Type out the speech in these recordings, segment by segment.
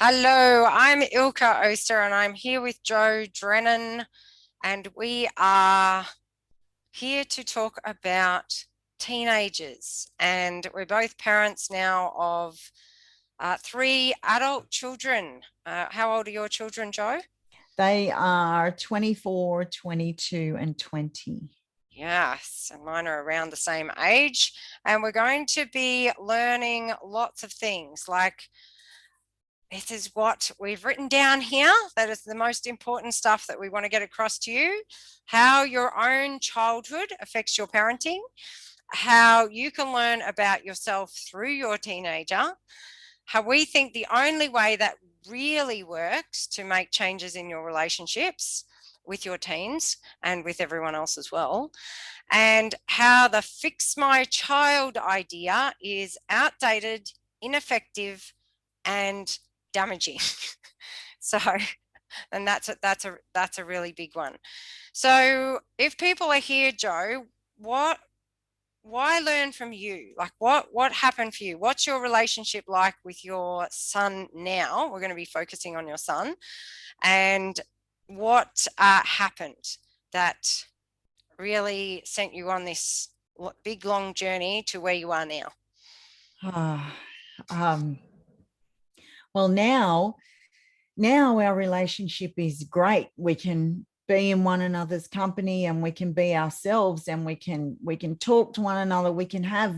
Hello, I'm Ilka Oster and I'm here with Joe Drennan, and we are here to talk about teenagers. And we're both parents now of three adult children. How old are your children, Joe? They are 24, 22, and 20. Yes, and mine are around the same age. And we're going to be learning lots of things like this is what we've written down here. That is the most important stuff that we want to get across to you. How your own childhood affects your parenting, how you can learn about yourself through your teenager, how we think the only way that really works to make changes in your relationships with your teens and with everyone else as well, and how the fix my child idea is outdated, ineffective, and damaging. So, and that's a really big one. So, if people are here, Joe, what why learn from you? Like what happened for you? What's your relationship like with your son now? We're going to be focusing on your son, and what happened that really sent you on this big long journey to where you are now? Ah, um, well, now our relationship is great. We can be in one another's company and we can be ourselves and we can talk to one another. We can have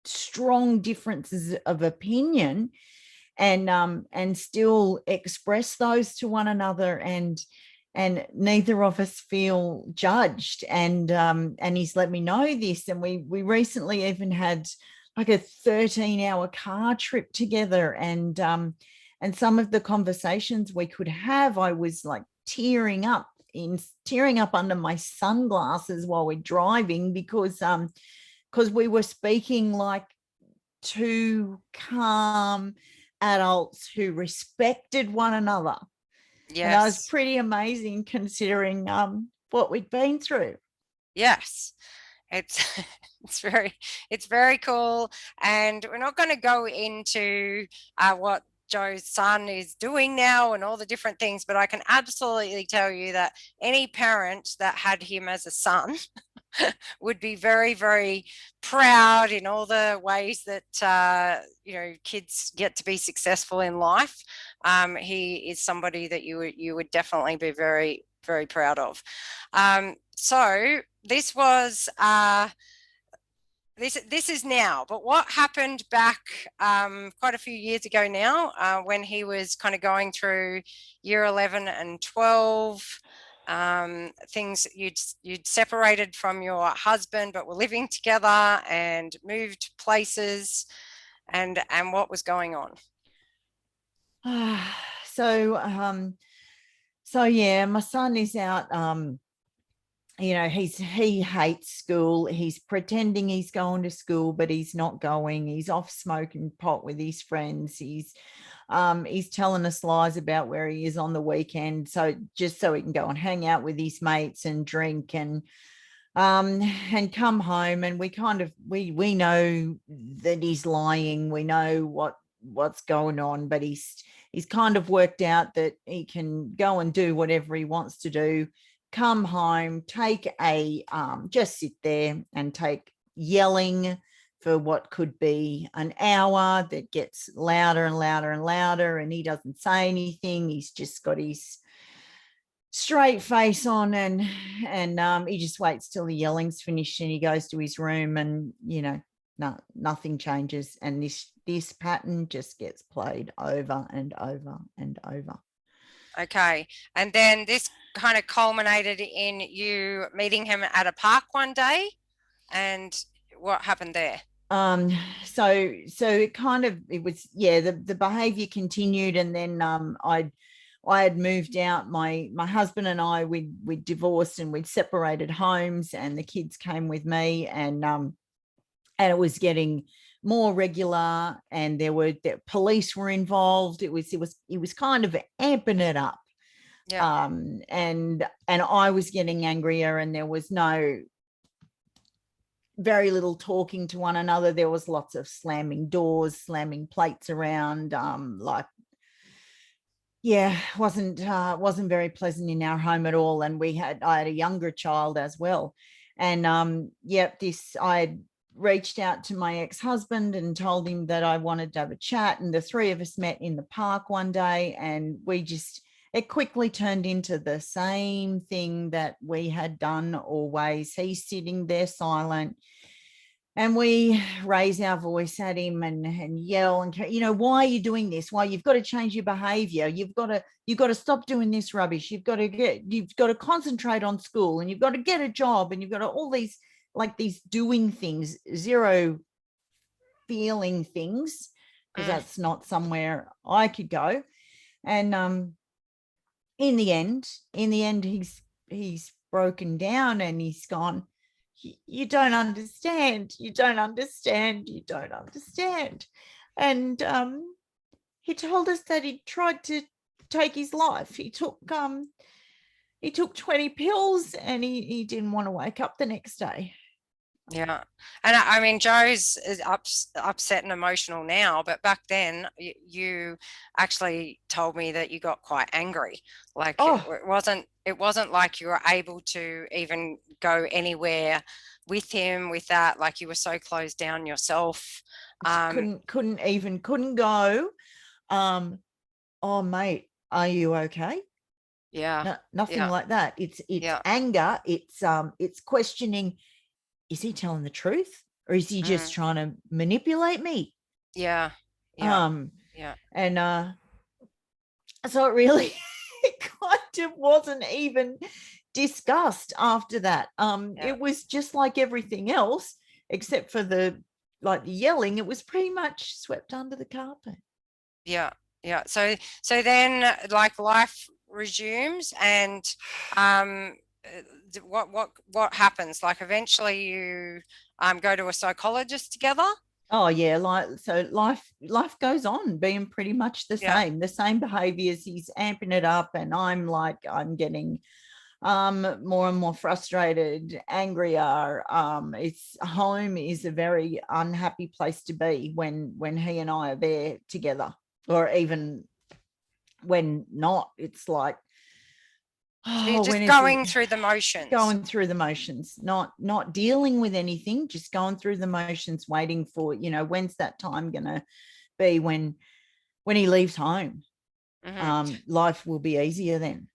strong differences of opinion and still express those to one another and neither of us feel judged and he's let me know this and we recently even had like a 13-hour car trip together and some of the conversations we could have I was like tearing up under my sunglasses while we're driving because we were speaking like two calm adults who respected one another. And that was Yes. pretty amazing considering what we'd been through. Yes. It's it's very cool, and we're not going to go into what Joe's son is doing now and all the different things, but I can absolutely tell you that any parent that had him as a son would be very, very proud in all the ways that kids get to be successful in life. He is somebody that you would definitely be very, very proud of. So this was this is now, but what happened back quite a few years ago now when he was kind of going through year 11 and 12, things you'd separated from your husband but were living together and moved places, and what was going on? so so yeah, my son is out. He hates school. He's pretending he's going to school, but he's not going. He's off smoking pot with his friends. He's telling us lies about where he is on the weekend, so just so he can go and hang out with his mates and drink and come home. And we kind of we know that he's lying. We know what's going on, but he's kind of worked out that he can go and do whatever he wants to do, come home, take a just sit there and take yelling for what could be an hour that gets louder and louder and louder, and he doesn't say anything. He's just got his straight face on and he just waits till the yelling's finished and he goes to his room and no, nothing changes, and this pattern just gets played over and over and over. Okay, and then this kind of culminated in you meeting him at a park one day, and what happened there? um so it was, yeah, the behavior continued, and then I had moved out. My husband and I, we'd divorced and we'd separated homes, and the kids came with me, and it was getting more regular, and the police were involved. It was kind of amping it up. Yeah. And I was getting angrier, and there was no very little talking to one another. There was lots of slamming doors, slamming plates around, like yeah, wasn't very pleasant in our home at all. And I had a younger child as well. And yep, this I had reached out to my ex-husband and told him that I wanted to have a chat. And the three of us met in the park one day, and it quickly turned into the same thing that we had done always. He's sitting there silent, and we raise our voice at him and yell and, why are you doing this? Why? You've got to change your behavior. You've got to stop doing this rubbish. You've got to concentrate on school, and you've got to get a job, and you've got to all these, like, these doing things, zero feeling things, because Mm. that's not somewhere I could go. And in the end, he's broken down, and he's gone, you don't understand, you don't understand, you don't understand. And he told us that he tried to take his life. He took 20 pills, and he didn't want to wake up the next day. Yeah. And I mean, Joe's is upset and emotional now, but back then you actually told me that you got quite angry. Like Oh, it wasn't like you were able to even go anywhere with him with that. Like you were so closed down yourself. couldn't go. Oh, mate, are you okay? Yeah. No, nothing Yeah. like that. It's Yeah. anger. It's questioning, is he telling the truth, or is he just Mm, trying to manipulate me? yeah. Yeah. Um, Yeah. and so it really it kind of wasn't even discussed after that. Yeah. It was just like everything else, except for the yelling. It was pretty much swept under the carpet. Yeah. Yeah. So then like life resumes and um what happens? Like eventually you go to a psychologist together? Oh yeah, life goes on being pretty much Yeah. the same behaviors. He's amping it up, and I'm getting more and more frustrated, angrier. It's home is a very unhappy place to be when he and I are there together, or even when not. It's like, So you're oh, when just is it? going through the motions. Going through the motions, not dealing with anything, just going through the motions, waiting for, when's that time gonna be when he leaves home. Hmm. Life will be easier then.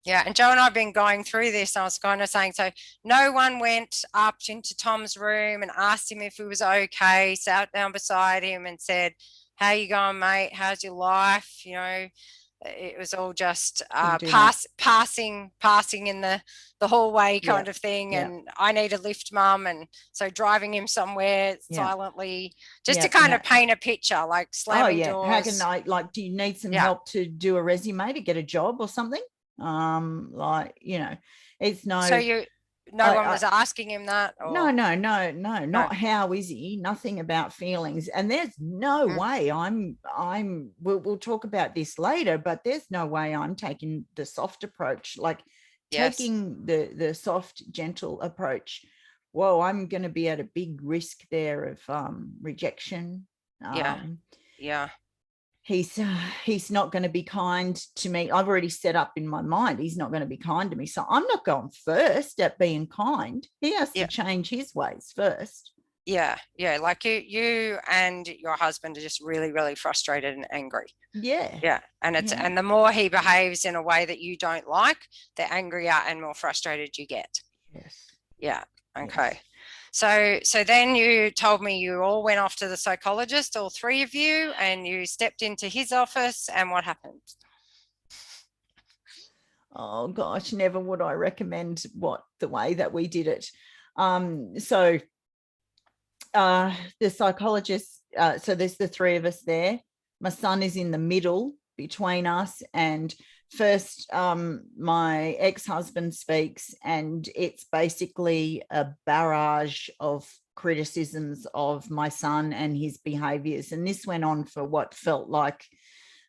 Yeah, and Joe and I have been going through this. I was kind of saying, so no one went up into Tom's room and asked him if he was okay, sat down beside him and said, how you going, mate? How's your life? It was all just Couldn't do that. passing in the hallway Yeah, kind of thing. yeah, And I need a lift, mum. And so driving him somewhere yeah, silently, just to yeah. kind of paint a picture, like Oh slamming yeah, how can doors. I, do you need some Yeah. help to do a resume to get a job or something? It's So no. no one I was asking him that No, or no, no, no, no. not how is he, nothing about feelings. And there's no Mm, way we'll talk about this later, but there's no way I'm taking the soft approach, like yes. taking the soft, gentle approach. Whoa, I'm going to be at a big risk there of rejection. Yeah. Um, Yeah. he's not going to be kind to me. I've already set up in my mind he's not going to be kind to me, so I'm not going first at being kind. He has to Yeah. change his ways first. Yeah. Yeah. Like you and your husband are just really, really frustrated and angry. Yeah, Yeah. yeah, And the more he behaves in a way that you don't like, the angrier and more frustrated you get. yes, Yeah. yes. Okay. So then you told me you all went off to the psychologist, all three of you, and you stepped into his office, and what happened? Oh gosh, never would I recommend the way that we did it. So the psychologist, so there's the three of us there. My son is in the middle between us, and first my ex-husband speaks, and it's basically a barrage of criticisms of my son and his behaviors. And this went on for what felt like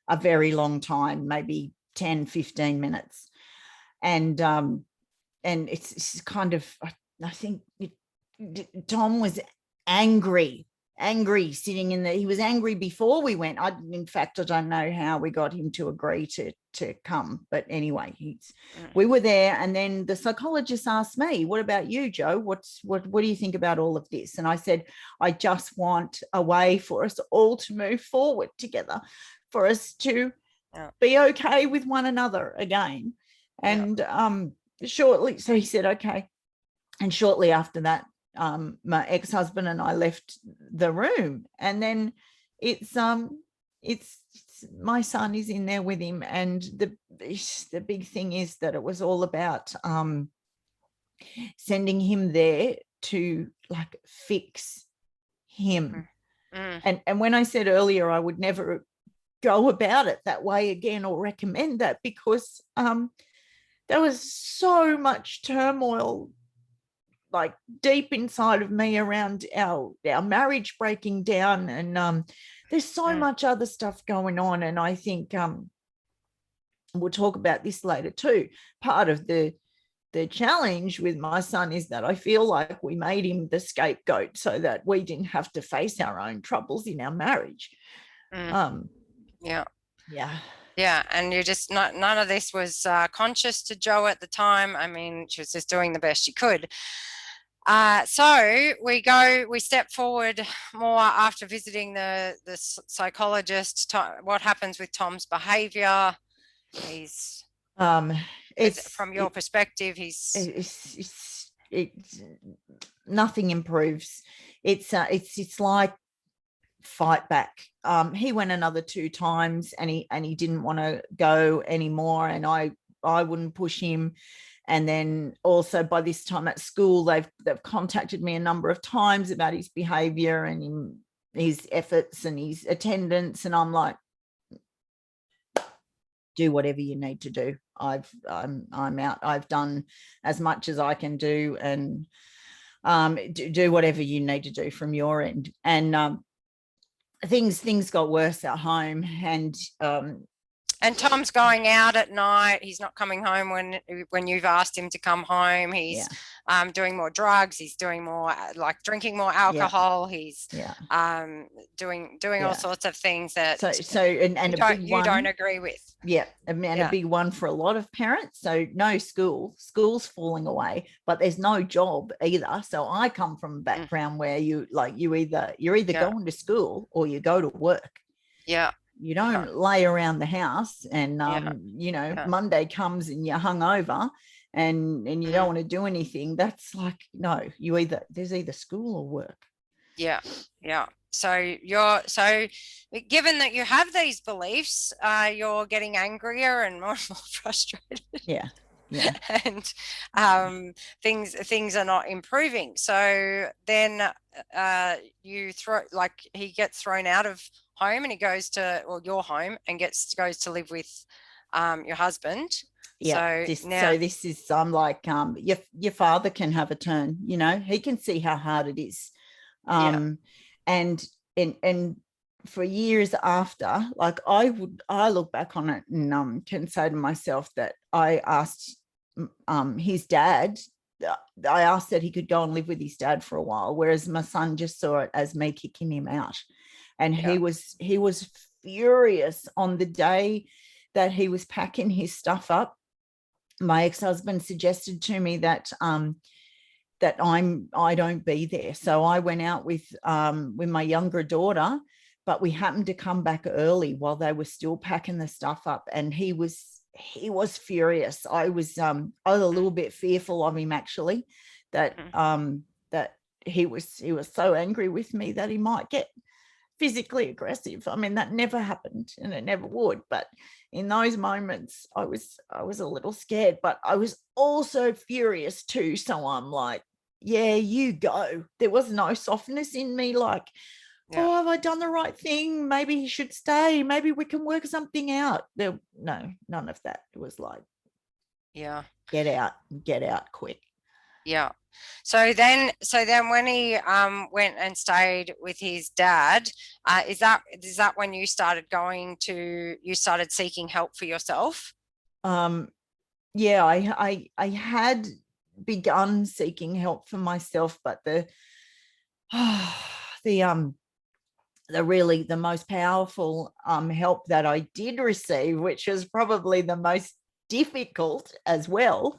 a very long time, maybe 10-15 minutes. And it's kind of, I think Tom was angry, angry sitting in he was angry before we went. In fact, I don't know how we got him to agree to come, but anyway, we were there, and then the psychologist asked me, what about you, Joe? What do you think about all of this? And I said, I just want a way for us all to move forward together, for us to be okay with one another again. And shortly, so he said, okay. And shortly after that, my ex-husband and I left the room, and then it's my son is in there with him, and the big thing is that it was all about sending him there to like fix him. And when I said earlier I would never go about it that way again or recommend that, because there was so much turmoil like deep inside of me around our marriage breaking down, and there's so much other stuff going on. And I think we'll talk about this later too. Part of the challenge with my son is that I feel like we made him the scapegoat so that we didn't have to face our own troubles in our marriage. Yeah. And you just none of this was conscious to Jo at the time. I mean, she was just doing the best she could. So we step forward more after visiting the psychologist. What happens with Tom's behavior? He's from your perspective, nothing improves. It's like fight back. He went another 2 times, and he didn't want to go anymore, and I wouldn't push him. And then also by this time at school, they've contacted me a number of times about his behavior and his efforts and his attendance, and I'm like, do whatever you need to do. I'm out. I've done as much as I can do, and do whatever you need to do from your end. And things got worse at home, and Tom's going out at night. He's not coming home when you've asked him to come home. He's doing more drugs. He's doing more like drinking more alcohol. He's doing all sorts of things that you don't agree with. Yeah, and a big one for a lot of parents. So no school's falling away, but there's no job either. So I come from a background where you're either going to school or you go to work. Yeah. You don't lay around the house and, Monday comes and you're hungover and you don't want to do anything. That's like, no, there's either school or work. Yeah. Yeah. So given that you have these beliefs, you're getting angrier and more frustrated. Yeah. And things are not improving. So then he gets thrown out of home and he goes to your home and goes to live with your husband. Yeah. This is I'm like your father can have a turn. He can see how hard it is. And for years after, like I look back on it and can say to myself that I asked his dad. I asked that he could go and live with his dad for a while, whereas my son just saw it as me kicking him out. And he was furious on the day that he was packing his stuff up. My ex-husband suggested to me that I don't be there. So I went out with my younger daughter, but we happened to come back early while they were still packing the stuff up, and he was furious. I was a little bit fearful of him actually, that he was so angry with me that he might get physically aggressive. I mean, that never happened and it never would, but in those moments I was a little scared, but I was also furious too. So I'm like, yeah, you go. There was no softness in me, like, oh, have I done the right thing? Maybe he should stay. Maybe we can work something out. No, none of that. It was like, get out quick. Yeah. So then when he went and stayed with his dad, is that when you started seeking help for yourself? Yeah, I had begun seeking help for myself, but the the most powerful help that I did receive, which was probably the most difficult as well,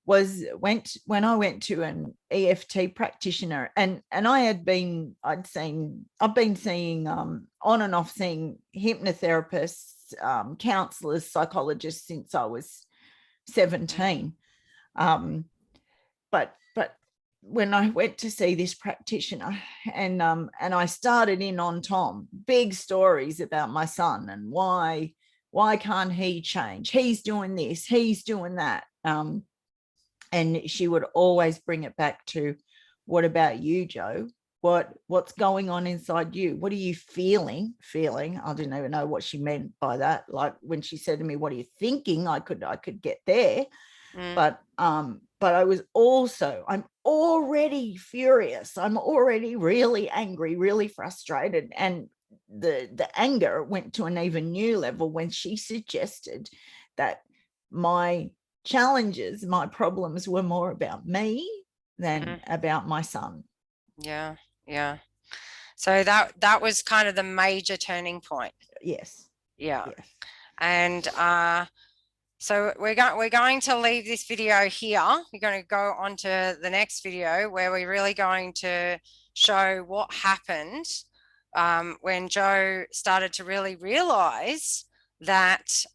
was when I went to an EFT practitioner, and I've been seeing on and off seeing hypnotherapists, counselors, psychologists since I was 17. But when I went to see this practitioner, and I started in on Tom, big stories about my son and why can't he change? He's doing this, he's doing that. And she would always bring it back to, what about you, Jo? What's going on inside you? What are you feeling? I didn't even know what she meant by that. Like when she said to me, what are you thinking? I could get there. But I'm already furious. I'm already really angry, really frustrated. And the anger went to an even new level when she suggested that my challenges, my problems were more about me than about my son. Yeah. So that was kind of the major turning point. Yes. Yeah. Yes. And so we're going to leave this video here. We're going to go on to the next video where we're really going to show what happened when Jo started to really realize that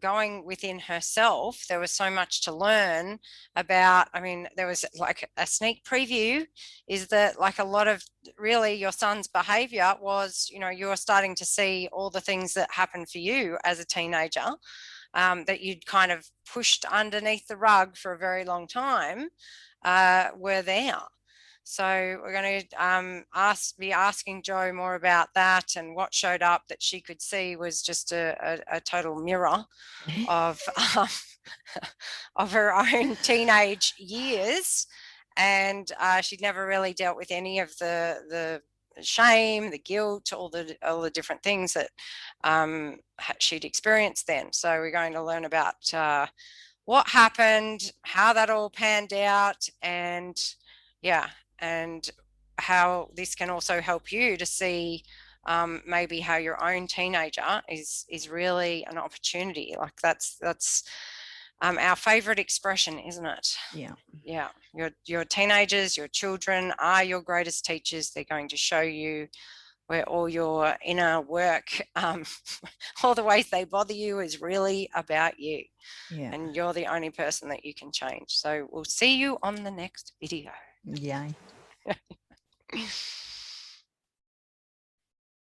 going within herself, there was so much to learn about. I mean, there was like a sneak preview, is that like a lot of really your son's behavior was, you're starting to see all the things that happened for you as a teenager, that you'd kind of pushed underneath the rug for a very long time, were there. So we're going to be asking Jo more about that, and what showed up that she could see was just a total mirror of of her own teenage years, and she'd never really dealt with any of the shame, the guilt, all the different things that she'd experienced then. So we're going to learn about what happened, how that all panned out, and how this can also help you to see maybe how your own teenager is really an opportunity. Like that's our favorite expression, isn't it? Yeah. Your teenagers, your children are your greatest teachers. They're going to show you where all your inner work, all the ways they bother you, is really about you. Yeah. And you're the only person that you can change. So we'll see you on the next video. Yay.